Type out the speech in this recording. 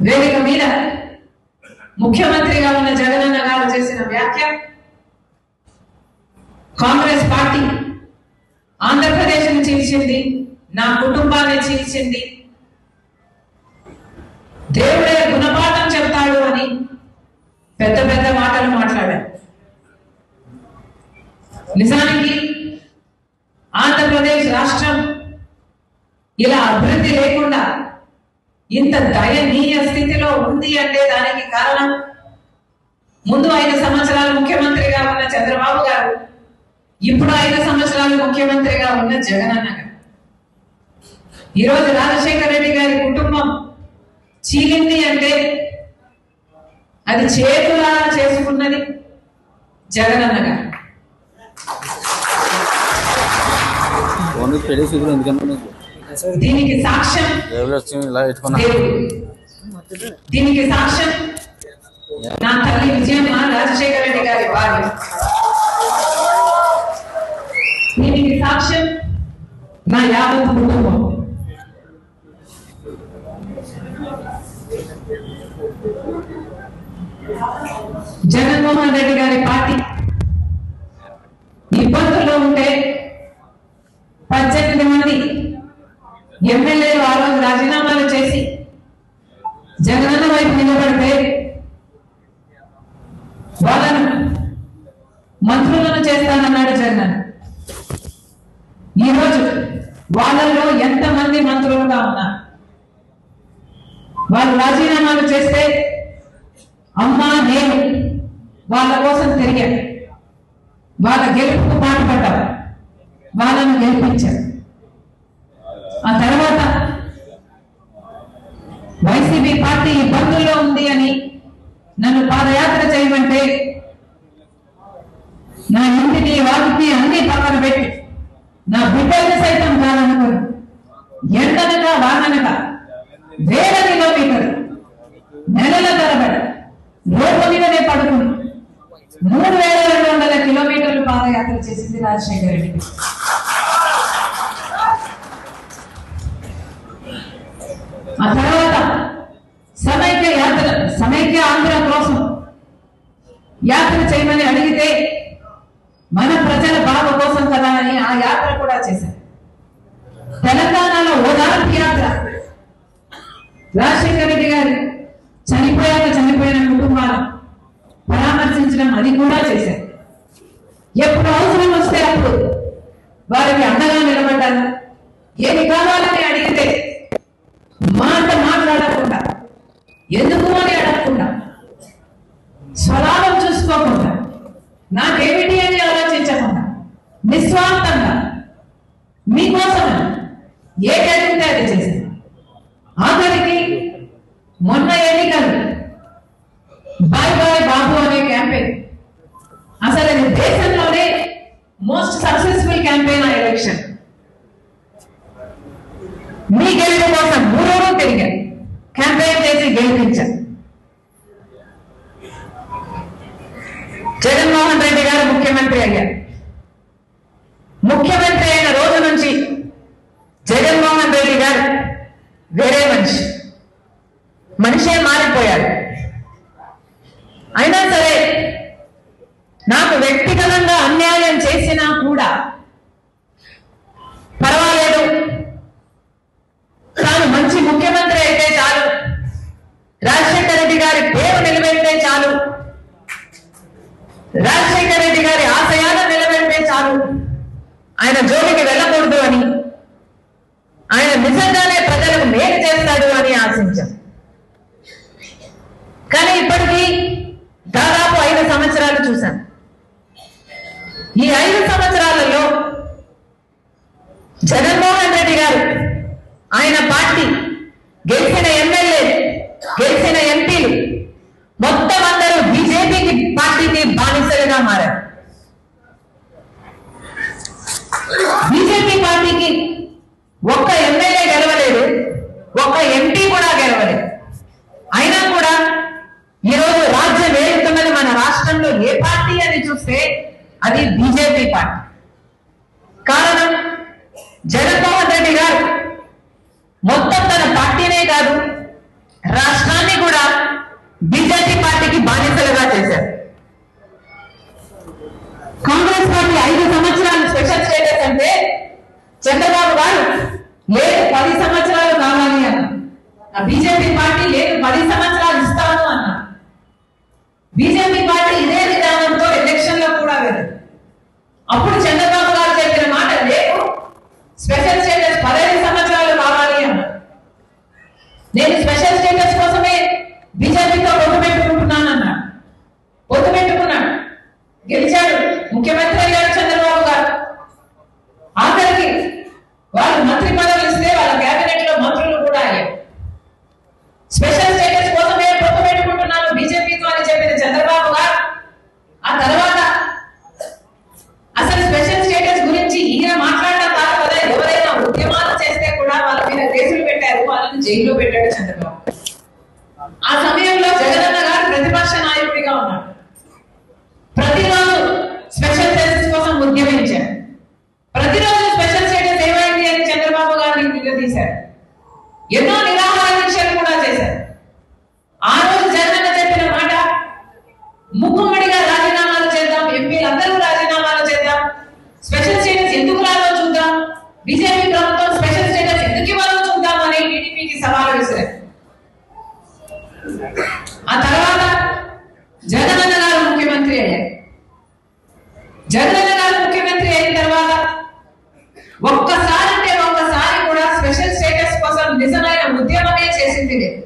వేదిక మీద ముఖ్యమంత్రిగా ఉన్న జగనన్న గారు చేసిన వ్యాఖ్య కాంగ్రెస్ పార్టీ ఆంధ్రప్రదేశ్ని చీల్చింది, నా కుటుంబాన్ని చీల్చింది, దేవుడే గుణపాఠం చెప్తాడు అని పెద్ద పెద్ద మాటలు మాట్లాడారు. నిజానికి ఆంధ్రప్రదేశ్ రాష్ట్రం ఇలా అభివృద్ధి లేకుండా ఇంత దయనీయ స్థితిలో ఉంది అంటే దానికి కారణం ముందు 5 సంవత్సరాలు ముఖ్యమంత్రిగా ఉన్న చంద్రబాబు గారు, ఇప్పుడు 5 సంవత్సరాలు ముఖ్యమంత్రిగా ఉన్న జగనన్న గారు. ఈరోజు రాజశేఖర రెడ్డి గారి కుటుంబం చీలింది అంటే అది చేతులా చేసుకున్నది జగనన్న గారు. దీనికి సాక్ష్యం దీనికి సాక్ష్యం నా తల్లి విజయమ్మ రాజశేఖర రెడ్డి గారి భార్య. దీనికి సాక్ష్యం నా యావత్ కుటుంబం. జగన్మోహన్ రెడ్డి గారి పార్టీ ఇబ్బందుల్లో ఉంటే 18 మంది ఎమ్మెల్యేలు ఆ రోజు రాజీనామాలు చేసి జగనన్న వైపు నిలబడితే వాళ్ళను మంత్రులను చేస్తానన్నాడు జగన్. ఈరోజు వాళ్ళలో ఎంతమంది మంత్రులుగా ఉన్నారు? వాళ్ళు రాజీనామాలు చేస్తే అమ్మా నేను వాళ్ళ కోసం తిరిగాను, వాళ్ళ గెలుపుకు పాటుపడ్డారు, వాళ్ళను గెలిపించారు. ఆ తర్వాత వైసీపీ పార్టీ ఇబ్బందుల్లో ఉంది అని నన్ను పాదయాత్ర చేయమంటే నా ఇంటిని వాటిని అన్ని పక్కన పెట్టి నా బిడ్డల్ని సైతం కాదనుకుని ఎండనక వాననక వేల కిలోమీటర్లు నెలల తరబడి రోడ్డు మీదనే పడుకుని 3200 కిలోమీటర్లు పాదయాత్ర చేసింది రాజశేఖర రెడ్డి. ఆ తర్వాత సమైక్య ఆంధ్ర కోసం యాత్ర చేయమని అడిగితే మన ప్రజల బాధ కోసం కదా అని ఆ యాత్ర కూడా చేశారు. తెలంగాణలో ఓదార్పు యాత్ర రాజశేఖర రెడ్డి గారు చనిపోయిన కుటుంబాలు పరామర్శించడం అది కూడా చేశారు. ఎప్పుడు అవసరం వస్తే అప్పుడు వారికి అండగా నిలబడ్డారు. ఏమి కావాలని అడిగితే మాట మాట్లాడకుండా, ఎందుకు అని అడగకుండా, స్వలాభం చూసుకోకుండా, నాకేమిటి అని ఆలోచించకుండా నిస్వార్థంగా మీకోసం ఏది అడిగితే అది చేశారు. ఆఖరికి మొన్న ఎన్నికలు బాయ్ బాయ్ బాబు అనే క్యాంపెయిన్ అసలు అది దేశంలోనే మోస్ట్ సక్సెస్ఫుల్ క్యాంపెయిన్ ఆ ఎలక్షన్. మీ గెలుపు కోసం ఊరూరు తిరిగారు, క్యాంపెయిన్ చేసి గెలిపించారు. జగన్మోహన్ రెడ్డి గారు ముఖ్యమంత్రి అయ్యారు. ముఖ్యమంత్రి అయిన రోజు నుంచి జగన్మోహన్ రెడ్డి గారు వేరే మనిషే మారిపోయాడు. అయినా సరే నాకు వ్యక్తిగతంగా అన్యాయం చేసినా కూడా పర్వాలేదు, తాను మంచి ముఖ్యమంత్రి అయితే చాలు, రాజశేఖర రెడ్డి గారి పేరు నిలబెడితే చాలు, రాజశేఖర రెడ్డి గారి ఆశయాలను నిలబెడితే చాలు, ఆయన జోలికి వెళ్ళకూడదు అని, ఆయన నిజంగానే ప్రజలకు మేలు చేస్తాడు అని ఆశించాం. కానీ ఇప్పటికీ దాదాపు 5 సంవత్సరాలు చూశాం. ఈ 5 సంవత్సరాలలో జగన్మోహన్ రెడ్డి గారు, ఆయన పార్టీ, గెలిచిన ఎమ్మెల్యేలు, గెలిచిన ఎంపీలు మొత్తం అందరూ బీజేపీకి పార్టీకి బానిసలుగా మారారు. బీజేపీ పార్టీకి ఒక్క ఎమ్మెల్యే గెలవలేదు, ఒక్క ఎంపీ కూడా గెలవలేదు. అయినా కూడా ఈరోజు రాజ్యం ఏలుతున్నది మన రాష్ట్రంలో ఏ పార్టీ అని చూస్తే అది బీజేపీ పార్టీ. కారణం జగన్మోహన్ రెడ్డి గారు మొత్తం తన పార్టీనే కాదు, రాష్ట్రాన్ని బీజేపీ పార్టీకి బానిసలుగా చేశారు. కాంగ్రెస్ పార్టీ 5 సంవత్సరాలు స్పెషల్ స్టేటస్ అంటే చంద్రబాబు గారు లేదు 10 సంవత్సరాలు కావాలి అన్న. బీజేపీ పార్టీ లేదు 10 సంవత్సరాలు ఇస్తాను అన్న. బీజేపీ పార్టీ ఇదే విధానంతో ఎలక్షన్ లో కూడా వెళ్ళదు. అప్పుడు చంద్రబాబు గారు చెప్పిన మాట లేదు స్పెషల్ స్టేటస్ 15 సంవత్సరాలు కావాలి అన్న. నేను స్పెషల్ స్టేటస్ కోసమే బీజేపీతో పొత్తు పెట్టుకుంటున్నానన్నాడు. పొత్తు పెట్టుకున్నాడు, గెలిచాడు, ముఖ్యమంత్రి అయ్యాడు చంద్రబాబు గారు. ఆఖరికి వాళ్ళు మంత్రి పదవులు ఇస్తే వాళ్ళ కేబినెట్ లో మంత్రులు కూడా అయ్యారు. స్పెషల్ స్టేటస్ కోసమే పొత్తు పెట్టుకుంటున్నాను బీజేపీతో అని చెప్పిన చంద్రబాబు గారు ఆ తర్వాత అసలు స్పెషల్ స్టేటస్ గురించి ఈయన మాట్లాడడం కాదు కదా, ఎవరైనా ఉద్యమాలు చేస్తే కూడా వాళ్ళ మీద కేసులు పెట్టారు, వాళ్ళని జైల్లో పెట్టాడు చంద్రబాబు. ఆ సమయంలో జగనన్న గారు ప్రతిపక్ష నాయకుడిగా ఉన్నాడు. ప్రతిరోజు స్పెషల్ స్టేటస్ కోసం ఉద్యమించారు. ప్రతిరోజు స్పెషల్ స్టేటస్ ఏమైంది అని చంద్రబాబు గారిని నిలదీశారు. ఎన్నో నిరాహార దీక్షలు కూడా చేశారు. ఆ రోజు జగనన్న చెప్పిన మాట ముక్కుమ్మడిగా రాజీనామాలు చేద్దాం, ఎంపీలందరూ రాజీనామాలు చేద్దాం, స్పెషల్ స్టేటస్ ఎందుకు రాదో చూద్దాం, బీజేపీ ప్రభుత్వం స్పెషల్ స్టేటస్ ఎందుకు ఇవ్వాలో చూద్దాం అని టీడీపీకి సవాలు విసిరారు. ఆ తర్వాత జగనన్న గారు ముఖ్యమంత్రి అయ్యారు. జగనన్న గారు ముఖ్యమంత్రి అయిన తర్వాత ఒక్కసారి కూడా స్పెషల్ స్టేటస్ కోసం నిజమైన ఉద్యమమే చేసింది లేదు.